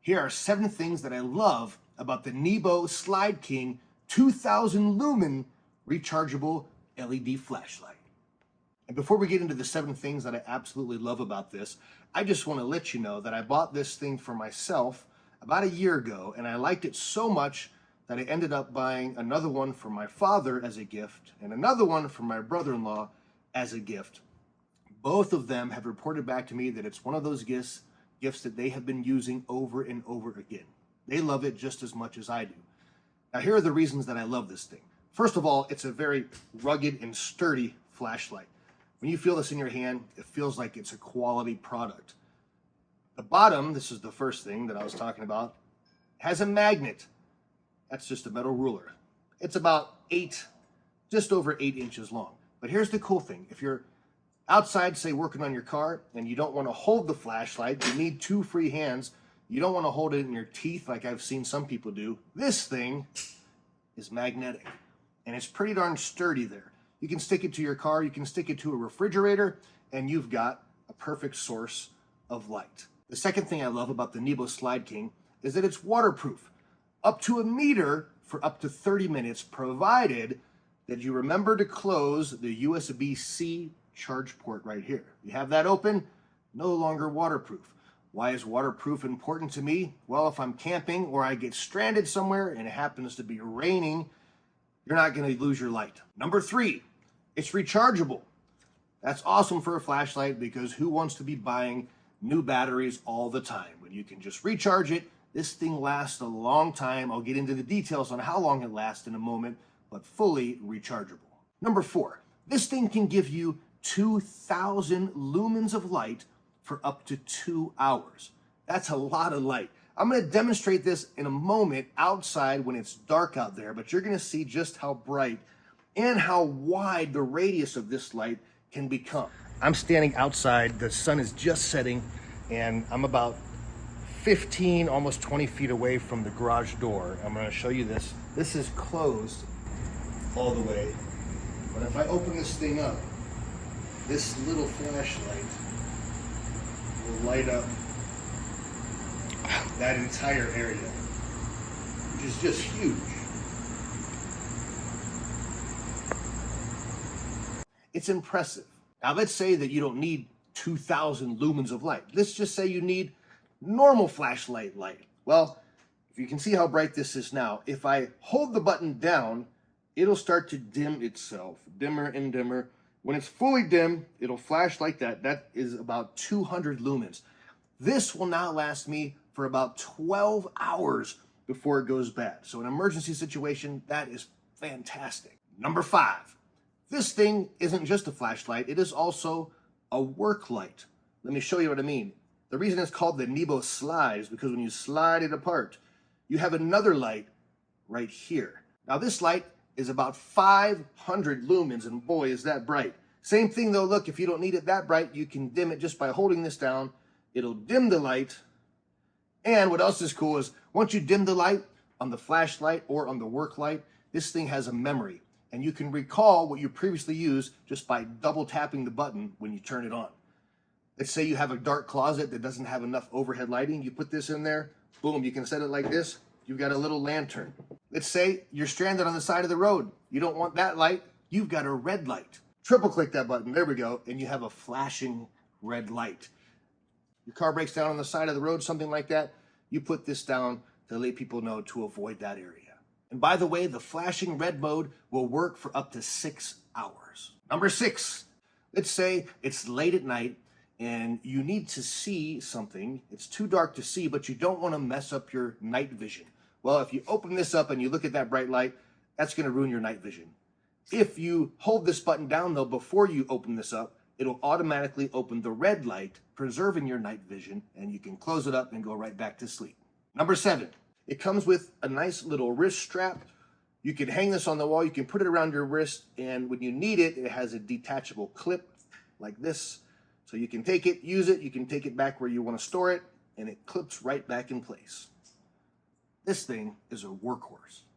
Here are 7 things that I love about the Nebo Slyde King 2000 lumen rechargeable LED flashlight. And before we get into the 7 things that I absolutely love about this, I just want to let you know that I bought this thing for myself about a year ago, and I liked it so much that I ended up buying another one for my father as a gift and another one for my brother-in-law as a gift. Both of them have reported back to me that it's one of those gifts that they have been using over and over again. They love it just as much as I do. Now, here are the reasons that I love this thing. First of all, it's a very rugged and sturdy flashlight. When you feel this in your hand, it feels like it's a quality product. The bottom, this is the first thing that I was talking about, has a magnet. That's just a metal ruler. It's about just over 8 inches long. But here's the cool thing. If you're outside, say, working on your car, and you don't want to hold the flashlight, you need 2 free hands, you don't want to hold it in your teeth like I've seen some people do, this thing is magnetic. And it's pretty darn sturdy there. You can stick it to your car, you can stick it to a refrigerator, and you've got a perfect source of light. The second thing I love about the Nebo Slyde King is that it's waterproof, up to 1 meter for up to 30 minutes, provided that you remember to close the USB-C charge port right here. You have that open, no longer waterproof. Why is waterproof important to me? Well, if I'm camping or I get stranded somewhere and it happens to be raining, you're not going to lose your light. Number 3, it's rechargeable. That's awesome for a flashlight because who wants to be buying new batteries all the time? When you can just recharge it, this thing lasts a long time. I'll get into the details on how long it lasts in a moment, but fully rechargeable. Number 4, this thing can give you 2,000 lumens of light for up to 2 hours. That's a lot of light. I'm going to demonstrate this in a moment outside when it's dark out there, but you're going to see just how bright and how wide the radius of this light can become. I'm standing outside, the sun is just setting, and I'm about 15, almost 20 feet away from the garage door. I'm going to show you this. This is closed all the way, but if I open this thing up, this little flashlight will light up that entire area, which is just huge. It's impressive. Now let's say that you don't need 2,000 lumens of light. Let's just say you need normal flashlight light. Well, if you can see how bright this is now, if I hold the button down, it'll start to dim itself, dimmer and dimmer. When it's fully dim, it'll flash like that. That is about 200 lumens. This will now last me for about 12 hours before it goes bad. So in an emergency situation, that is fantastic. Number 5, this thing isn't just a flashlight, it is also a work light. Let me show you what I mean. The reason it's called the Nebo Slyde is because when you slide it apart, you have another light right here. Now this light is about 500 lumens, and boy, is that bright. Same thing though, look, if you don't need it that bright, you can dim it just by holding this down. It'll dim the light. And what else is cool is once you dim the light on the flashlight or on the work light, this thing has a memory, and you can recall what you previously used just by double tapping the button when you turn it on. Let's say you have a dark closet that doesn't have enough overhead lighting. You put this in there, boom, you can set it like this. You've got a little lantern. Let's say you're stranded on the side of the road. You don't want that light. You've got a red light. Triple click that button. There we go. And you have a flashing red light. Your car breaks down on the side of the road, something like that. You put this down to let people know to avoid that area. And by the way, the flashing red mode will work for up to 6 hours. Number 6, let's say it's late at night and you need to see something. It's too dark to see, but you don't want to mess up your night vision. Well, if you open this up and you look at that bright light, that's going to ruin your night vision. If you hold this button down though before you open this up, it'll automatically open the red light, preserving your night vision, and you can close it up and go right back to sleep. Number 7, it comes with a nice little wrist strap. You can hang this on the wall, you can put it around your wrist, and when you need it, it has a detachable clip like this. So you can take it, use it, you can take it back where you want to store it, and it clips right back in place. This thing is a workhorse.